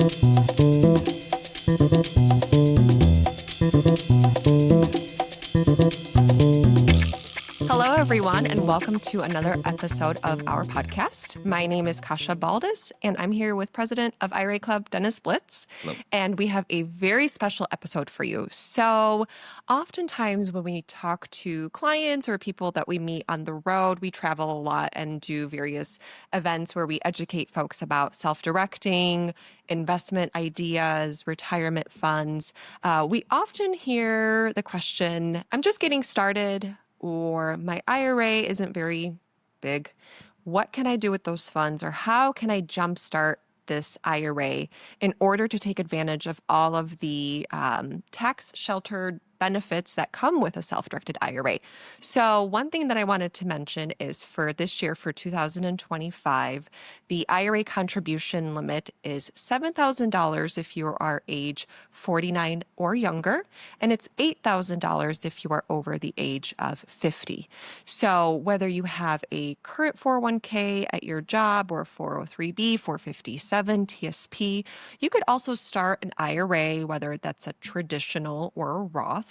Hello, everyone, and welcome to another episode of our podcast. My name is Kasia Baldus, and I'm here with President of IRA Club, Dennis Blitz. Hello. And we have a very special episode for you. So oftentimes when we talk to clients or people that we meet on the road, we travel a lot and do various events where we educate folks about self-directing, investment ideas, retirement funds. We often hear the question, I'm just getting started, or my IRA isn't very big. What can I do with those funds, or how can I jumpstart this IRA in order to take advantage of all of the tax-sheltered benefits that come with a self-directed IRA? So one thing that I wanted to mention is for this year, for 2025, the IRA contribution limit is $7,000 if you are age 49 or younger, and it's $8,000 if you are over the age of 50. So whether you have a current 401k at your job or 403b, 457, TSP, you could also start an IRA, whether that's a traditional or a Roth.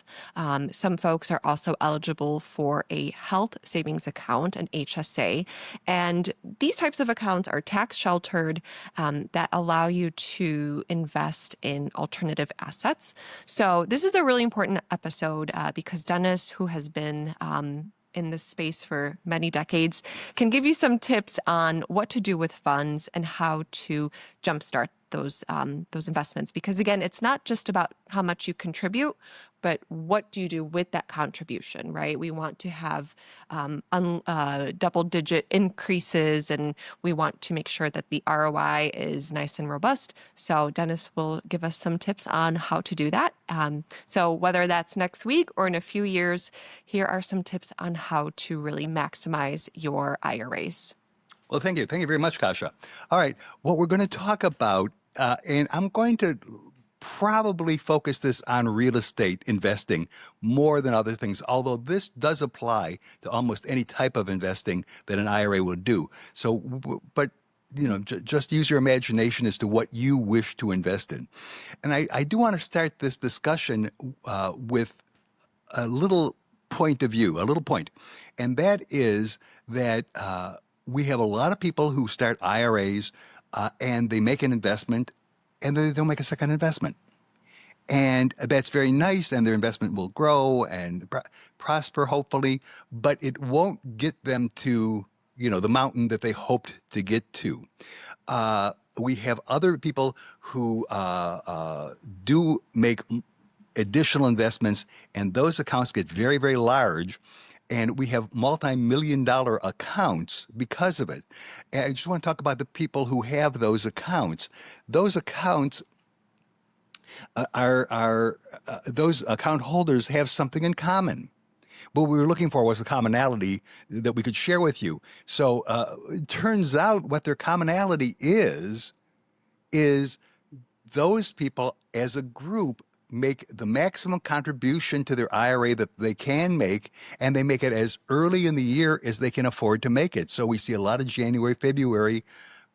Some folks are also eligible for a health savings account, an HSA, and these types of accounts are tax sheltered that allow you to invest in alternative assets. So this is a really important episode because Dennis, who has been in this space for many decades, can give you some tips on what to do with funds and how to jumpstart those investments. Because again, it's not just about how much you contribute, but what do you do with that contribution, right? We want to have double-digit increases, and we want to make sure that the ROI is nice and robust. So Dennis will give us some tips on how to do that. So whether that's next week or in a few years, here are some tips on how to really maximize your IRAs. Well, thank you. Thank you very much, Kasia. All right. What we're going to talk about, and I'm going to probably focus this on real estate investing more than other things, although this does apply to almost any type of investing that an IRA would do. So, but just use your imagination as to what you wish to invest in. And I do want to start this discussion with a little point of view, and that is that we have a lot of people who start IRAs and they make an investment and they don't make a second investment. And that's very nice, and their investment will grow and prosper, hopefully, but it won't get them to, the mountain that they hoped to get to. We have other people who do make additional investments, and those accounts get very, very large. And we have multi-million-dollar accounts because of it. And I just want to talk about the people who have those accounts. Those accounts those account holders have something in common. What we were looking for was a commonality that we could share with you. So it turns out what their commonality is those people as a group make the maximum contribution to their IRA that they can make, and they make it as early in the year as they can afford to make it. So we see a lot of January, February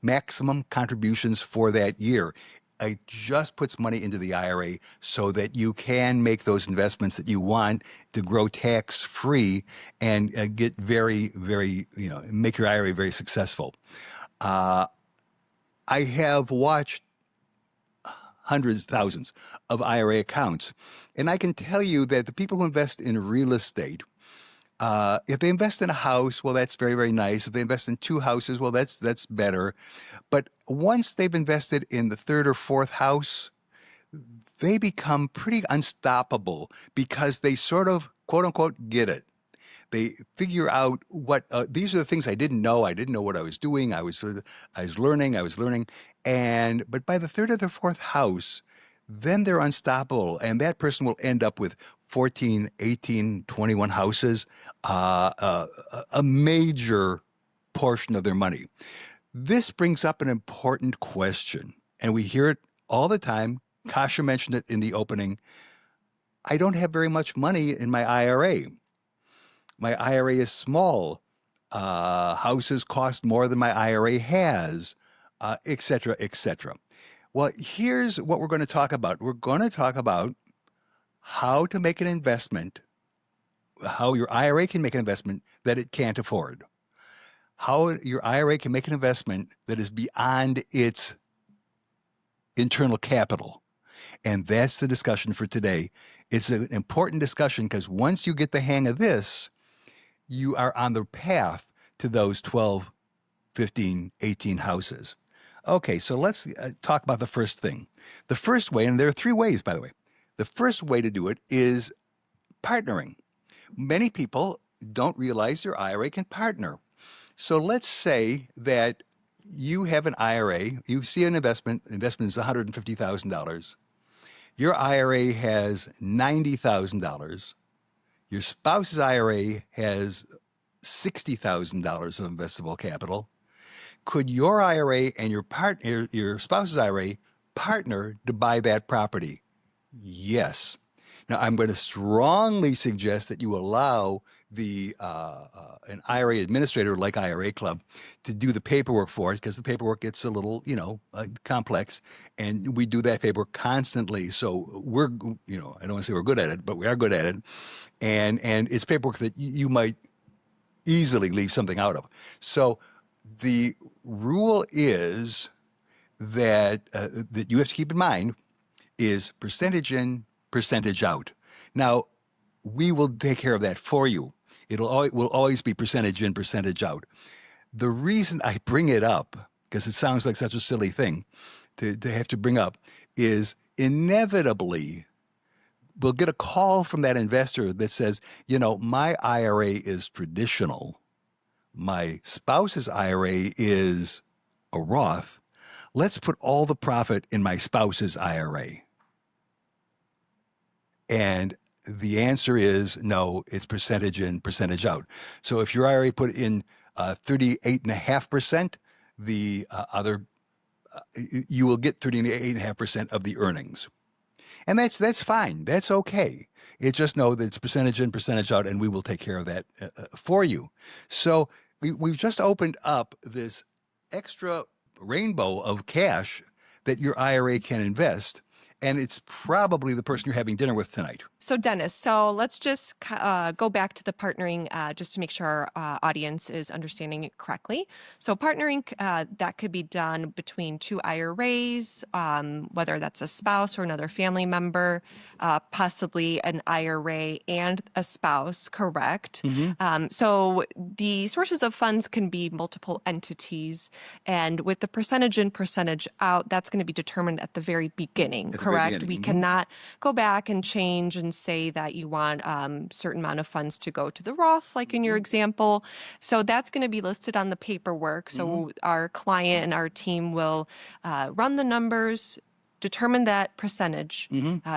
maximum contributions for that year. It just puts money into the IRA so that you can make those investments that you want to grow tax-free and get very, very, make your IRA very successful. I have watched hundreds, thousands of IRA accounts. And I can tell you that the people who invest in real estate, if they invest in a house, well, that's very, very nice. If they invest in two houses, well, that's better. But once they've invested in the third or fourth house, they become pretty unstoppable because they sort of, quote unquote, get it. They figure out what these are the things I didn't know. I didn't know what I was doing. I was learning. But by the third or the fourth house, then they're unstoppable. And that person will end up with 14, 18, 21 houses, a major portion of their money. This brings up an important question, and we hear it all the time. Kasia mentioned it in the opening. I don't have very much money in my IRA. My IRA is small. Houses cost more than my IRA has, et cetera, et cetera. Well, here's what we're going to talk about. We're going to talk about how to make an investment, how your IRA can make an investment that it can't afford, how your IRA can make an investment that is beyond its internal capital. And that's the discussion for today. It's an important discussion because once you get the hang of this, you are on the path to those 12, 15, 18 houses. Okay, so let's talk about the first thing. The first way, and there are three ways, by the way. The first way to do it is partnering. Many people don't realize their IRA can partner. So let's say that you have an IRA, you see an investment is $150,000. Your IRA has $90,000. Your spouse's IRA has $60,000 of investable capital. Could your IRA and your spouse's IRA partner to buy that property? Yes. Now, I'm going to strongly suggest that you allow an IRA administrator like IRA Club to do the paperwork for it because the paperwork gets a little, complex, and we do that paperwork constantly. So we're, I don't want to say we're good at it, but we are good at it, and it's paperwork that you might easily leave something out of. So the rule is that you have to keep in mind is percentage in, percentage out. Now, we will take care of that for you. Will always be percentage in, percentage out. The reason I bring it up, because it sounds like such a silly thing to have to bring up, is inevitably we'll get a call from that investor that says, my IRA is traditional. My spouse's IRA is a Roth. Let's put all the profit in my spouse's IRA. And the answer is no, it's percentage in, percentage out. So if your IRA put in 38.5%, the you will get 38.5% of the earnings. And that's fine. That's okay. Just know that it's percentage in, percentage out, and we will take care of that for you. So we've just opened up this extra rainbow of cash that your IRA can invest. And it's probably the person you're having dinner with tonight. So Dennis, let's just go back to the partnering just to make sure our audience is understanding it correctly. So partnering, that could be done between two IRAs, whether that's a spouse or another family member, possibly an IRA and a spouse, correct? Mm-hmm. So the sources of funds can be multiple entities. And with the percentage in, percentage out, that's going to be determined at the very beginning, correct? We cannot go back and change and say that you want certain amount of funds to go to the Roth, like in your example. So that's going to be listed on the paperwork. So our client and our team will run the numbers, determine that percentage.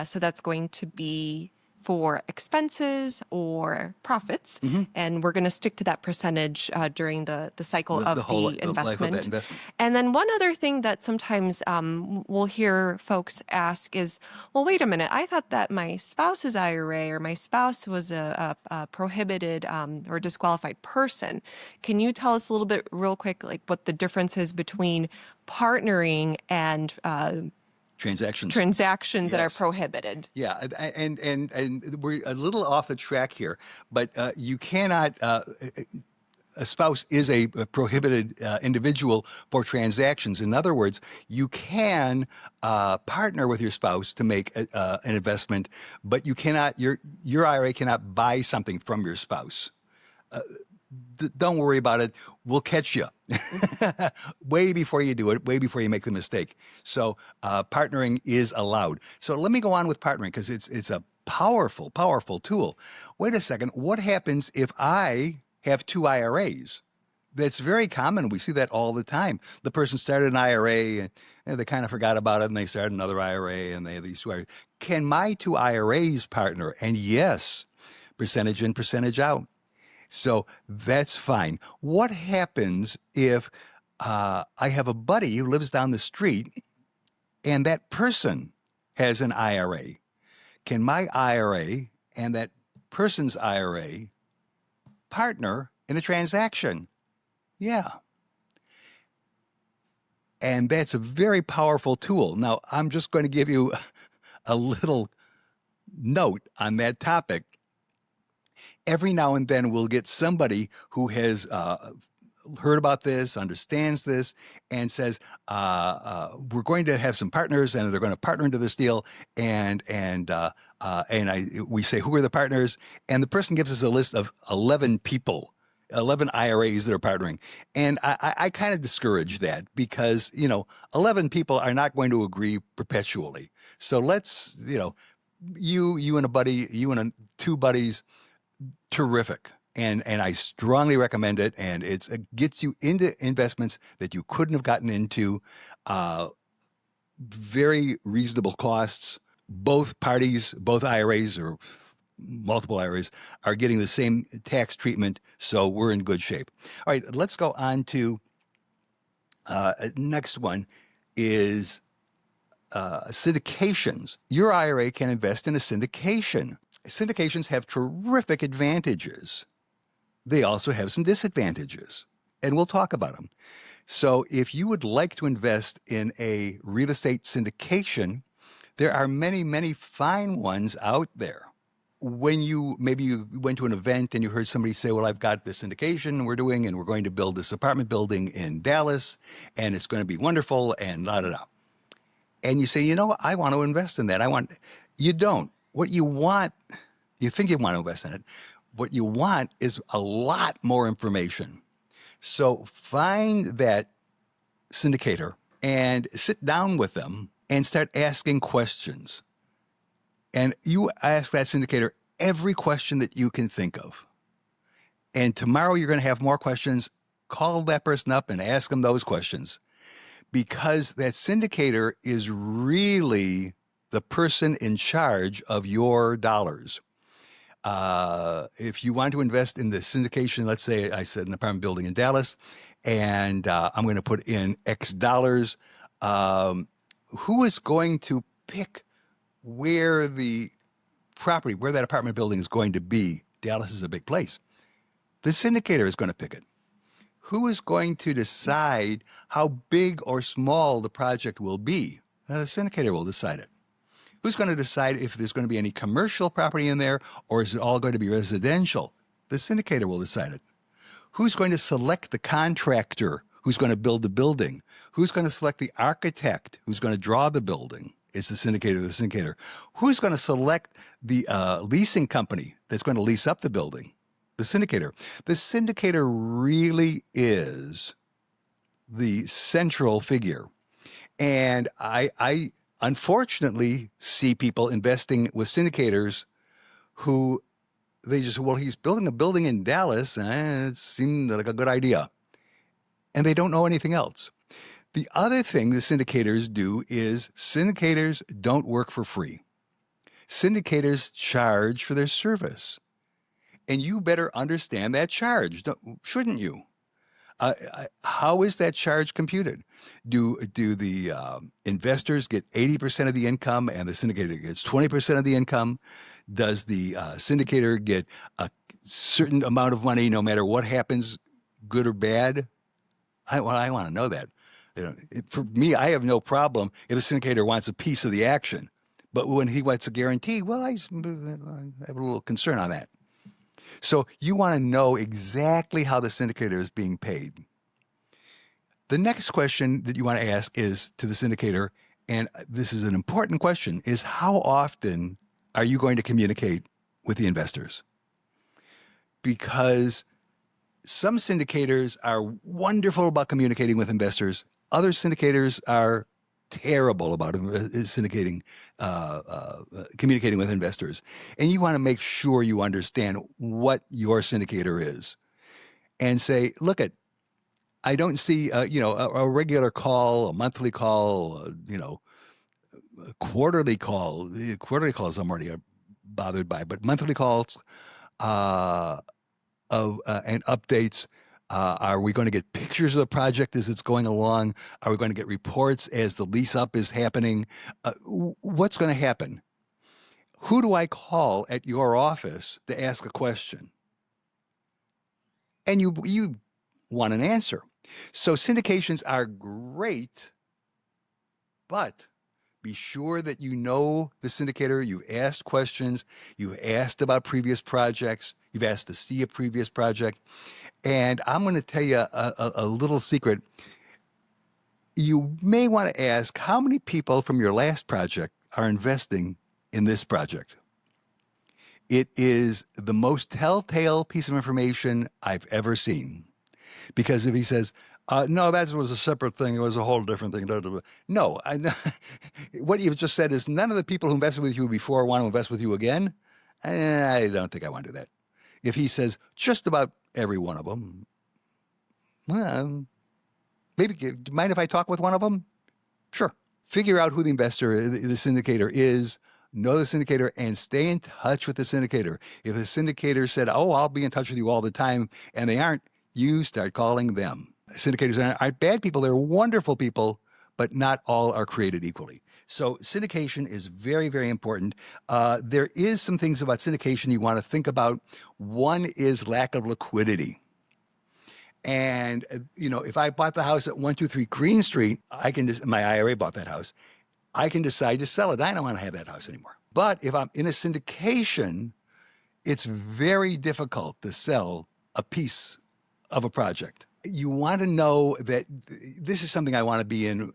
So that's going to be for expenses or profits, and we're going to stick to that percentage during the cycle of the investment. Life of that investment. And then one other thing that sometimes we'll hear folks ask is, well, wait a minute, I thought that my spouse's IRA or my spouse was a prohibited or disqualified person. Can you tell us a little bit real quick, like what the difference is between partnering and transactions yes, that are prohibited? Yeah, and we're a little off the track here, but you cannot. A spouse is a prohibited individual for transactions. In other words, you can partner with your spouse to make an investment, but you cannot. Your IRA cannot buy something from your spouse. Don't worry about it. We'll catch you way before you do it, way before you make the mistake. So partnering is allowed. So let me go on with partnering because it's a powerful, powerful tool. Wait a second. What happens if I have two IRAs? That's very common. We see that all the time. The person started an IRA and they kind of forgot about it and they started another IRA and they have these two IRAs. Can my two IRAs partner? And yes, percentage in, percentage out. So that's fine. What happens if I have a buddy who lives down the street and that person has an IRA? Can my IRA and that person's IRA partner in a transaction? Yeah. And that's a very powerful tool. Now, I'm just going to give you a little note on that topic. Every now and then we'll get somebody who has heard about this, understands this, and says, "We're going to have some partners, and they're going to partner into this deal." We say, "Who are the partners?" And the person gives us a list of 11 people, 11 IRAs that are partnering, and I kind of discourage that because 11 people are not going to agree perpetually. So let's, you and a buddy, two buddies, terrific. And I strongly recommend it. And it gets you into investments that you couldn't have gotten into, very reasonable costs. Both parties, both IRAs or multiple IRAs, are getting the same tax treatment. So we're in good shape. All right, let's go on to next one is syndications. Your IRA can invest in a syndication. Syndications have terrific advantages. They also have some disadvantages, and we'll talk about them. So if you would like to invest in a real estate syndication, there are many, many fine ones out there. When maybe you went to an event and you heard somebody say, "Well, I've got this syndication we're doing, and we're going to build this apartment building in Dallas, and it's going to be wonderful," and la da da. And you say, "You know what? I want to invest in that. You don't. What you want, you think you want to invest in it. What you want is a lot more information. So find that syndicator and sit down with them and start asking questions. And you ask that syndicator every question that you can think of. And tomorrow you're going to have more questions. Call that person up and ask them those questions, because that syndicator is really the person in charge of your dollars. If you want to invest in the syndication, let's say I said an apartment building in Dallas, and I'm going to put in X dollars, who is going to pick where the property, where that apartment building is going to be? Dallas is a big place. The syndicator is going to pick it. Who is going to decide how big or small the project will be? The syndicator will decide it. Who's going to decide if there's going to be any commercial property in there, or is it all going to be residential? The syndicator will decide it. Who's going to select the contractor who's going to build the building? Who's going to select the architect who's going to draw the building? It's the syndicator. The syndicator. Who's going to select the leasing company that's going to lease up the building? The syndicator. The syndicator really is the central figure. And I unfortunately see people investing with syndicators who they just, well, he's building a building in Dallas, and it seemed like a good idea. And they don't know anything else. The other thing the syndicators do is syndicators don't work for free. Syndicators charge for their service. And you better understand that charge, shouldn't you? How is that charge computed? Do the investors get 80% of the income and the syndicator gets 20% of the income? Does the syndicator get a certain amount of money no matter what happens, good or bad? I want to know that. For me, I have no problem if a syndicator wants a piece of the action. But when he wants a guarantee, well, I have a little concern on that. So you want to know exactly how the syndicator is being paid. The next question that you want to ask is to the syndicator, and this is an important question, is how often are you going to communicate with the investors? Because some syndicators are wonderful about communicating with investors. Other syndicators are terrible about communicating with investors. And you want to make sure you understand what your syndicator is and say, look, I don't see a regular call, a monthly call, a quarterly call. Quarterly calls I'm already bothered by, but monthly calls and updates. Are we going to get pictures of the project as it's going along? Are we going to get reports as the lease up is happening? What's going to happen? Who do I call at your office to ask a question? And you want an answer. So syndications are great, but be sure that you know the syndicator. You've asked questions. You've asked about previous projects. You've asked to see a previous project. And I'm going to tell you a little secret. You may want to ask how many people from your last project are investing in this project. It is the most telltale piece of information I've ever seen. Because if he says, no, that was a separate thing, it was a whole different thing. Blah, blah, blah. No, what you've just said is none of the people who invested with you before want to invest with you again. I don't think I want to do that. If he says just about every one of them, well, maybe, do you mind if I talk with one of them? Sure. Figure out who the investor, the syndicator is, know the syndicator, and stay in touch with the syndicator. If the syndicator said, oh, I'll be in touch with you all the time, and they aren't, you start calling them. Syndicators aren't bad people. They're wonderful people, but not all are created equally. So syndication is very, very important. There is some things about syndication you want to think about. One is lack of liquidity. And, if I bought the house at 123 Green Street, my IRA bought that house. I can decide to sell it. I don't want to have that house anymore. But if I'm in a syndication, it's very difficult to sell a piece of a project. You want to know that this is something I want to be in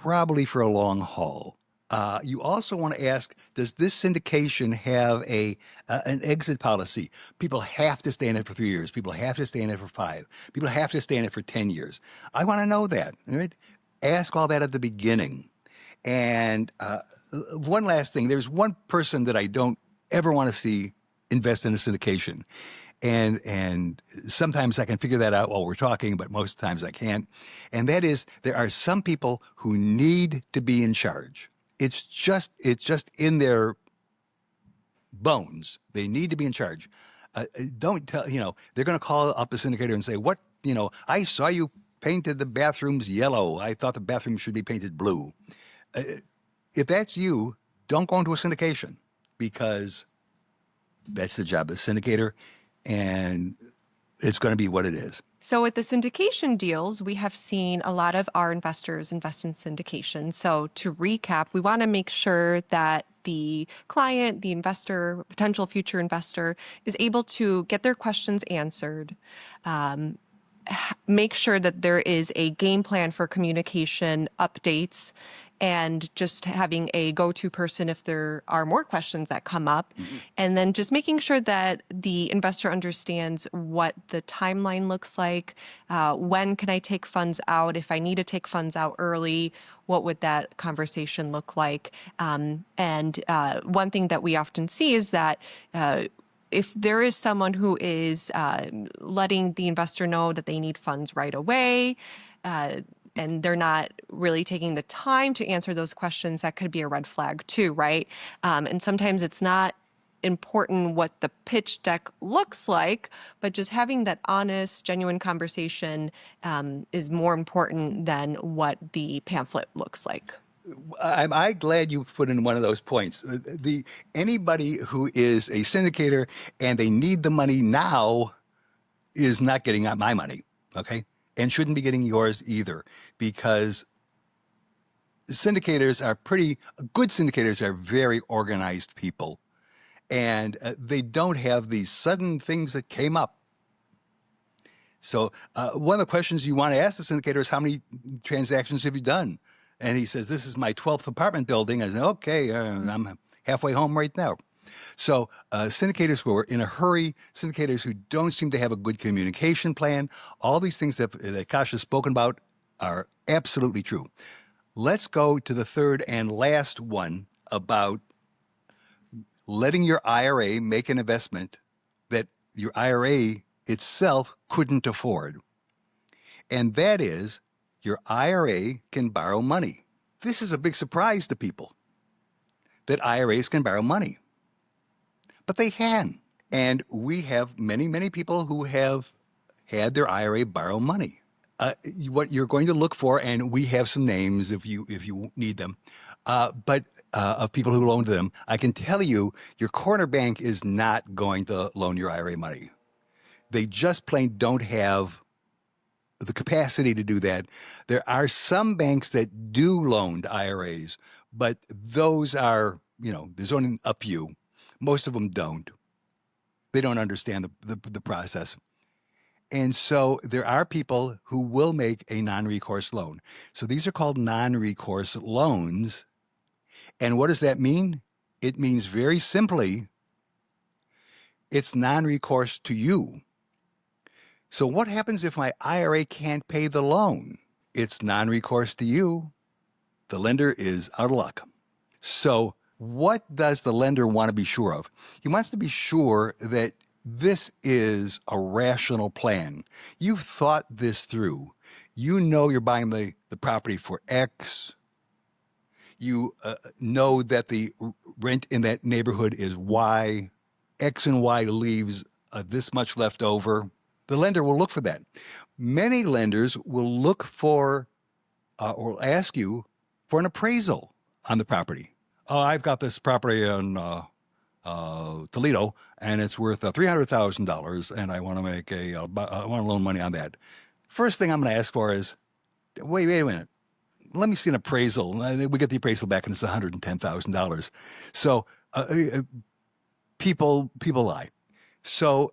probably for a long haul. You also want to ask, does this syndication have an exit policy? People have to stay in it for 3 years. People have to stay in it for 5. People have to stay in it for 10 years. I want to know that. Right? Ask all that at the beginning. And one last thing, there's one person that I don't ever want to see invest in a syndication. And sometimes I can figure that out while we're talking, but most times I can't. And that is, there are some people who need to be in charge. It's just in their bones. They need to be in charge. Don't tell, they're going to call up the syndicator and say, I saw you painted the bathrooms yellow. I thought the bathroom should be painted blue. If that's you, don't go into a syndication, because that's the job of the syndicator, and it's going to be what it is. So with the syndication deals, we have seen a lot of our investors invest in syndication. So to recap, we want to make sure that the client, the investor, potential future investor, is able to get their questions answered, make sure that there is a game plan for communication updates, and just having a go-to person if there are more questions that come up. Mm-hmm. And then just making sure that the investor understands what the timeline looks like. When can I take funds out? If I need to take funds out early, what would that conversation look like? And one thing that we often see is that if there is someone who is letting the investor know that they need funds right away, and they're not really taking the time to answer those questions, that could be a red flag too, right? And sometimes it's not important what the pitch deck looks like, but just having that honest, genuine conversation is more important than what the pamphlet looks like. I'm glad you put in one of those points. Anybody who is a syndicator and they need the money now is not getting my money, okay? And shouldn't be getting yours either, because good syndicators are very organized people, and they don't have these sudden things that came up. So one of the questions you want to ask the syndicator is, how many transactions have you done? And he says, this is my 12th apartment building. I say, okay, I'm halfway home right now. So syndicators who are in a hurry, syndicators who don't seem to have a good communication plan, all these things that Kasia has spoken about are absolutely true. Let's go to the third and last one about letting your IRA make an investment that your IRA itself couldn't afford. And that is, your IRA can borrow money. This is a big surprise to people, that IRAs can borrow money. But they can. And we have many, many people who have had their IRA borrow money. What you're going to look for, and we have some names if you need them, but of people who loaned them, I can tell you, your corner bank is not going to loan your IRA money. They just plain don't have the capacity to do that. There are some banks that do loan to IRAs, but those are, there's only a few. Most of them don't. They don't understand the process. And so there are people who will make a non-recourse loan. So these are called non-recourse loans. And what does that mean? It means very simply, it's non-recourse to you. So what happens if my IRA can't pay the loan? It's non-recourse to you. The lender is out of luck. So what does the lender want to be sure of? He wants to be sure that this is a rational plan. You've thought this through. You know you're buying the property for X. You know that the rent in that neighborhood is Y. X and Y leaves this much left over. The lender will look for that. Many lenders will look for or ask you for an appraisal on the property. Oh, I've got this property in Toledo, and it's worth $300,000, and I want to I want to loan money on that. First thing I'm going to ask for is, wait a minute. Let me see an appraisal. We get the appraisal back, and it's $110,000. So people lie. So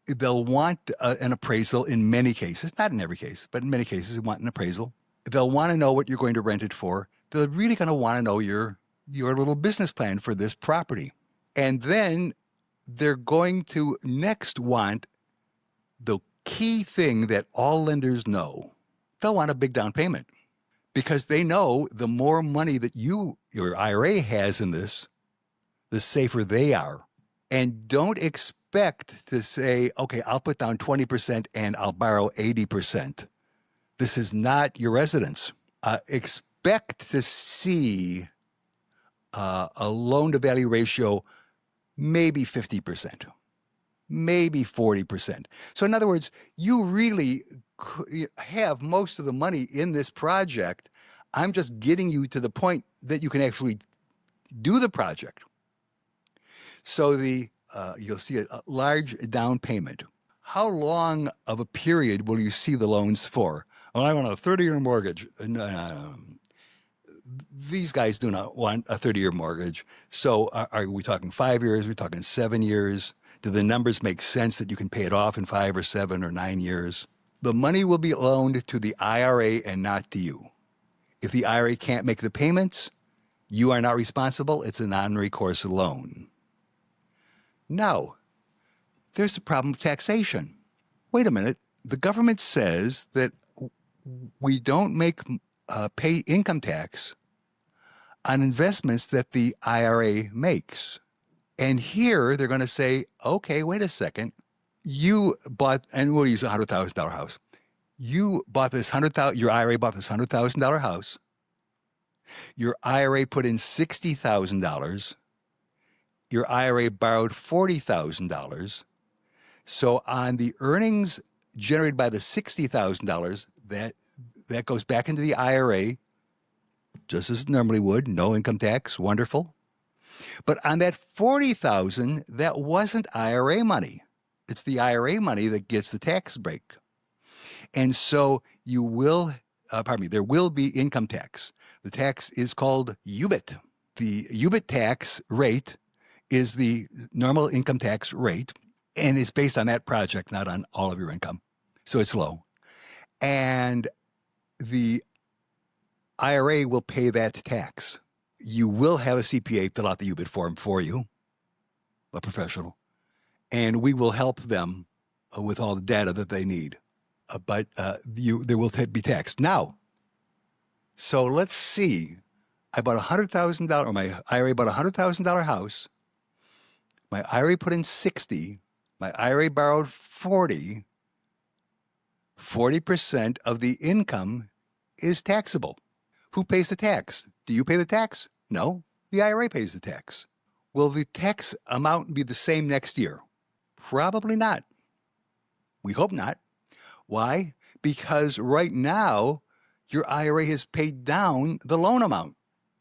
they'll want an appraisal in many cases, not in every case, but in many cases, they want an appraisal. They'll want to know what you're going to rent it for. They're really going to want to know your little business plan for this property. And then they're going to next want the key thing that all lenders know. They'll want a big down payment because they know the more money that your IRA has in this, the safer they are. And don't expect to say, okay, I'll put down 20% and I'll borrow 80%. This is not your residence. Expect to see a loan to value ratio maybe 50%, maybe 40%. So in other words, you really have most of the money in this project. I'm just getting you to the point that you can actually do the project. So you'll see a large down payment. How long of a period will you see the loans for? Well, I want a 30-year mortgage. These guys do not want a 30-year mortgage. So are we talking 5 years? Are we talking 7 years? Do the numbers make sense that you can pay it off in 5 or 7 or 9 years? The money will be loaned to the IRA and not to you. If the IRA can't make the payments, you are not responsible. It's a non-recourse loan. Now, there's the problem of taxation. Wait a minute. The government says that we don't pay income tax on investments that the IRA makes. And here they're going to say, okay, wait a second. You bought, and we'll use a $100,000 house. You bought this your IRA bought this $100,000 house. Your IRA put in $60,000. Your IRA borrowed $40,000. So on the earnings generated by the $60,000, that goes back into the IRA, just as it normally would, no income tax, wonderful. But on that $40,000, that wasn't IRA money. It's the IRA money that gets the tax break. And so there will be income tax. The tax is called UBIT. The UBIT tax rate is the normal income tax rate, and it's based on that project, not on all of your income. So it's low. And the IRA will pay that tax. You will have a CPA fill out the UBIT form for you, a professional, and we will help them with all the data that they need. But there will be tax. Now, so let's see. I bought $100,000, or my IRA bought a $100,000 house. My IRA put in 60. My IRA borrowed 40. 40% of the income is taxable. Who pays the tax? Do you pay the tax? No, the IRA pays the tax. Will the tax amount be the same next year? Probably not. We hope not. Why? Because right now, your IRA has paid down the loan amount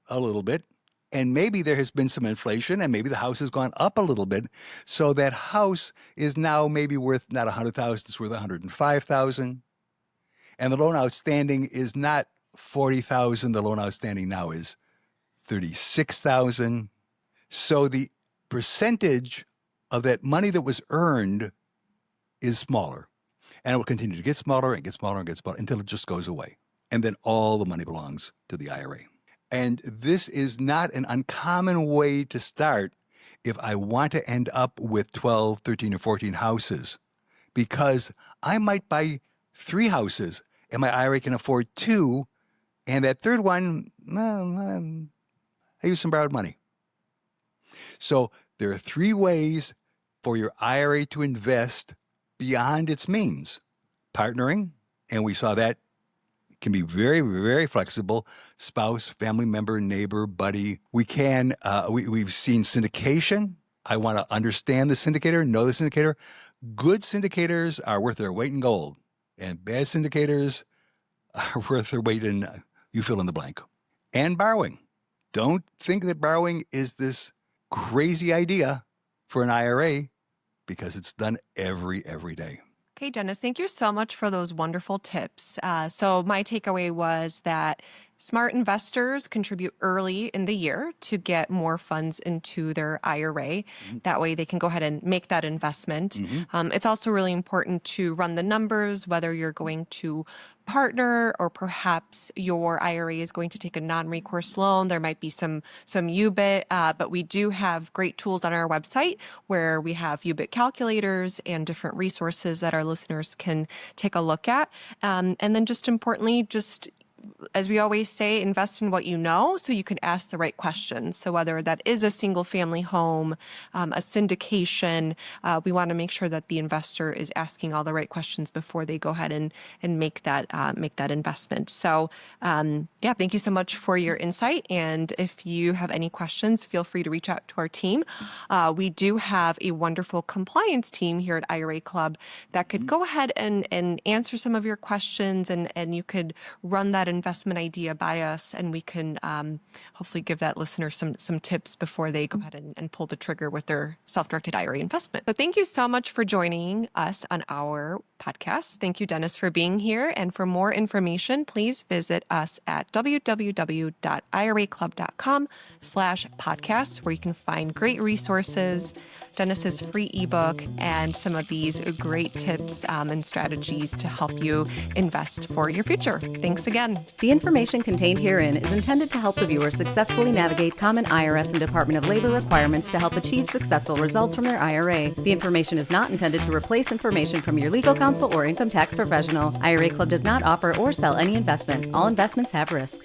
a little bit, and maybe there has been some inflation, and maybe the house has gone up a little bit, so that house is now maybe worth not $100,000, it's worth $105,000. And the loan outstanding is not 40,000. The loan outstanding now is 36,000. So the percentage of that money that was earned is smaller. And it will continue to get smaller and get smaller and get smaller until it just goes away. And then all the money belongs to the IRA. And this is not an uncommon way to start if I want to end up with 12, 13, or 14 houses, because I might buy 3 houses and my IRA can afford 2, and that third one, well, I use some borrowed money. So there are 3 ways for your IRA to invest beyond its means. Partnering, and we saw that can be very, very flexible. Spouse, family member, neighbor, buddy. We've seen syndication. I want to understand the syndicator, know the syndicator. Good syndicators are worth their weight in gold, and bad syndicators are worth their weight in, you fill in the blank. And borrowing. Don't think that borrowing is this crazy idea for an IRA, because it's done every day. Okay, Dennis, thank you so much for those wonderful tips. So my takeaway was that smart investors contribute early in the year to get more funds into their IRA. That way they can go ahead and make that investment. It's also really important to run the numbers, whether you're going to partner or perhaps your IRA is going to take a non-recourse loan. There might be some UBIT, but we do have great tools on our website where we have UBIT calculators and different resources that our listeners can take a look at. And then just importantly, as we always say, invest in what you know so you can ask the right questions. So whether that is a single family home, a syndication, we want to make sure that the investor is asking all the right questions before they go ahead and make that investment. So thank you so much for your insight. And if you have any questions, feel free to reach out to our team. We do have a wonderful compliance team here at IRA Club that could go ahead and answer some of your questions, and you could run that investment idea by us, and we can hopefully give that listener some tips before they go ahead and pull the trigger with their self-directed IRA investment. But thank you so much for joining us on our podcast. Thank you, Dennis, for being here. And for more information, please visit us at www.iraclub.com/podcast, where you can find great resources, Dennis's free ebook, and some of these great tips and strategies to help you invest for your future. Thanks again. The information contained herein is intended to help the viewer successfully navigate common IRS and Department of Labor requirements to help achieve successful results from their IRA. The information is not intended to replace information from your legal counsel or income tax professional. IRA Club does not offer or sell any investment. All investments have risk.